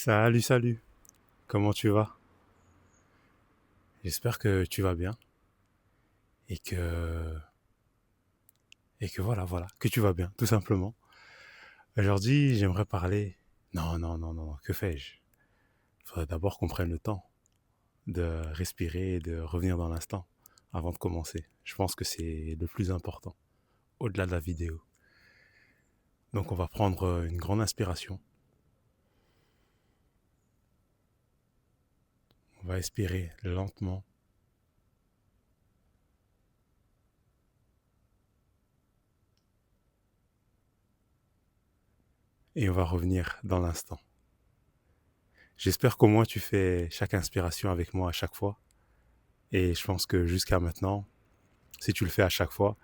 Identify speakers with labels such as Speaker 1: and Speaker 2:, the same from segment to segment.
Speaker 1: Salut, salut, comment tu vas? J'espère que tu vas bien et que, voilà, que tu vas bien, tout simplement. Aujourd'hui, j'aimerais parler. Non, non, non, non, que fais-je? Il faudrait d'abord qu'on prenne le temps de respirer et de revenir dans l'instant avant de commencer. Je pense que c'est le plus important, au-delà de la vidéo. Donc, on va prendre une grande inspiration. On va expirer lentement et on va revenir dans l'instant. J'espère qu'au moins tu fais chaque inspiration avec moi à chaque fois. Et je pense que jusqu'à maintenant, si tu le fais à chaque fois,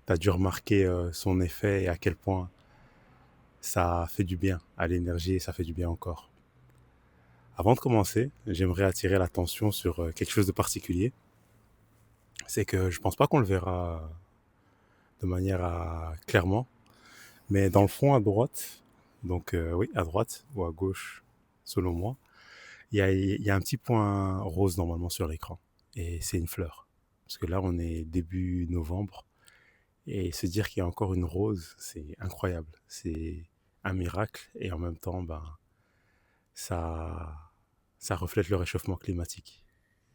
Speaker 1: tu as dû remarquer son effet et à quel point ça fait du bien à l'énergie et ça fait du bien au corps. Avant de commencer, j'aimerais attirer l'attention sur quelque chose de particulier. C'est que je pense pas qu'on le verra de manière clairement, mais dans le fond à droite, donc oui, à droite ou à gauche, selon moi, il y a un petit point rose normalement sur l'écran. Et c'est une fleur. Parce que là, on est début novembre. Et se dire qu'il y a encore une rose, c'est incroyable. C'est un miracle et en même temps, ben, ça, ça reflète le réchauffement climatique.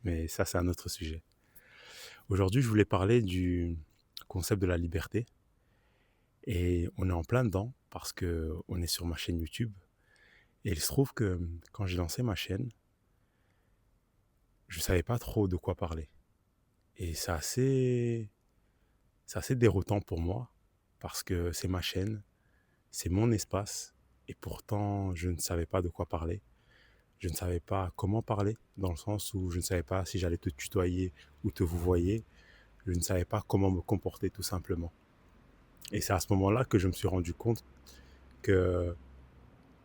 Speaker 1: Mais ça, c'est un autre sujet. Aujourd'hui, je voulais parler du concept de la liberté et on est en plein dedans parce que on est sur ma chaîne YouTube et il se trouve que quand j'ai lancé ma chaîne, je savais pas trop de quoi parler et c'est assez déroutant pour moi parce que c'est ma chaîne, c'est mon espace et pourtant je ne savais pas de quoi parler. Je ne savais pas comment parler, dans le sens où je ne savais pas si j'allais te tutoyer ou te vouvoyer. Je ne savais pas comment me comporter tout simplement. Et c'est à ce moment-là que je me suis rendu compte que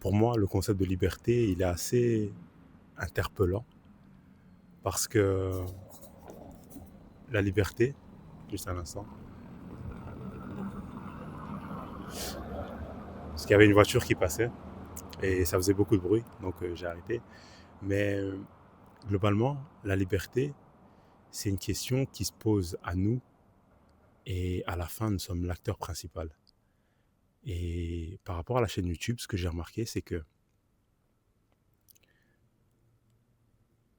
Speaker 1: pour moi, le concept de liberté, il est assez interpellant parce que la liberté, juste un instant, parce qu'il y avait une voiture qui passait et ça faisait beaucoup de bruit, donc j'ai arrêté. Mais globalement, la liberté, c'est une question qui se pose à nous et à la fin, nous sommes l'acteur principal. Et par rapport à la chaîne YouTube, ce que j'ai remarqué, c'est que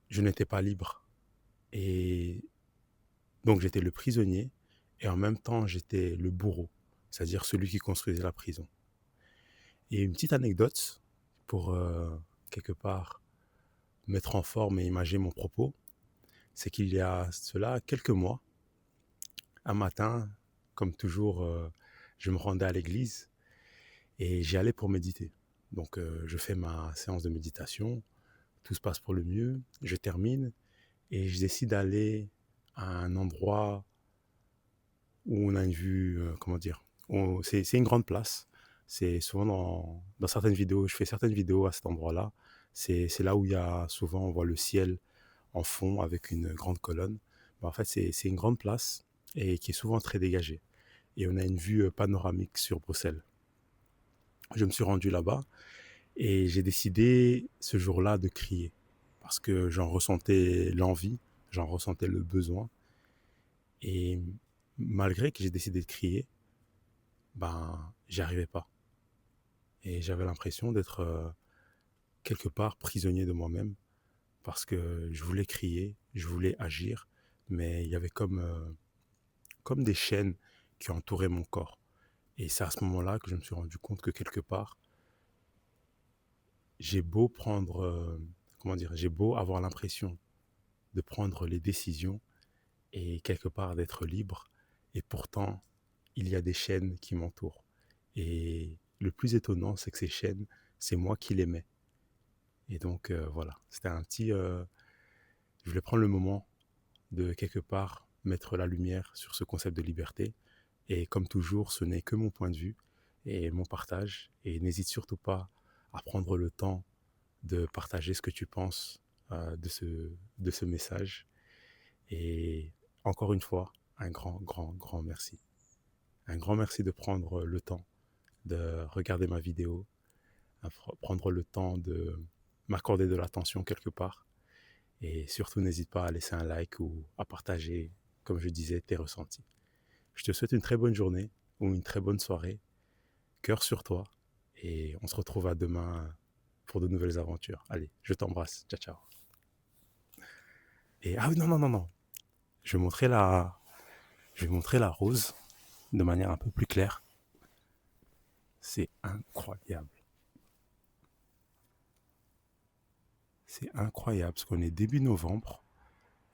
Speaker 1: je n'étais pas libre. Et donc j'étais le prisonnier et en même temps j'étais le bourreau, c'est-à-dire celui qui construisait la prison. Et une petite anecdote pour quelque part mettre en forme et imager mon propos, c'est qu'il y a cela quelques mois, un matin, comme toujours, je me rendais à l'église et j'y allais pour méditer. Donc je fais ma séance de méditation, tout se passe pour le mieux, je termine et je décide d'aller à un endroit où on a une vue, comment dire, c'est une grande place. C'est souvent dans certaines vidéos, je fais certaines vidéos à cet endroit-là. C'est là où il y a souvent, on voit le ciel en fond avec une grande colonne. Mais en fait, c'est une grande place et qui est souvent très dégagée. Et on a une vue panoramique sur Bruxelles. Je me suis rendu là-bas et j'ai décidé ce jour-là de crier parce que j'en ressentais l'envie, j'en ressentais le besoin. Et malgré que j'ai décidé de crier, ben, j'y arrivais pas. Et j'avais l'impression d'être quelque part prisonnier de moi-même parce que je voulais crier, je voulais agir, mais il y avait comme des chaînes qui entouraient mon corps. Et c'est à ce moment-là que je me suis rendu compte que quelque part, j'ai beau prendre, comment dire, j'ai beau avoir l'impression de prendre les décisions et quelque part d'être libre, et pourtant, il y a des chaînes qui m'entourent. Et le plus étonnant, c'est que ces chaînes, c'est moi qui les mets. Et donc, voilà, c'était un petit... je voulais prendre le moment de quelque part mettre la lumière sur ce concept de liberté. Et comme toujours, ce n'est que mon point de vue et mon partage. Et n'hésite surtout pas à prendre le temps de partager ce que tu penses de ce message. Et encore une fois, un grand, grand, grand merci. Un grand merci de prendre le temps de regarder ma vidéo, à prendre le temps de m'accorder de l'attention quelque part. Et surtout, n'hésite pas à laisser un like ou à partager, comme je disais, tes ressentis. Je te souhaite une très bonne journée ou une très bonne soirée. Cœur sur toi. Et on se retrouve à demain pour de nouvelles aventures. Allez, je t'embrasse. Ciao, ciao. Et ah oui, non, non, non, non. Je vais montrer je vais montrer la rose de manière un peu plus claire. C'est incroyable. C'est incroyable parce qu'on est début novembre.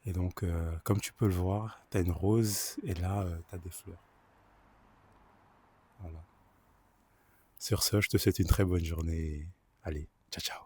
Speaker 1: Et donc, comme tu peux le voir, tu as une rose et là, tu as des fleurs. Voilà. Sur ce, je te souhaite une très bonne journée. Allez, ciao, ciao.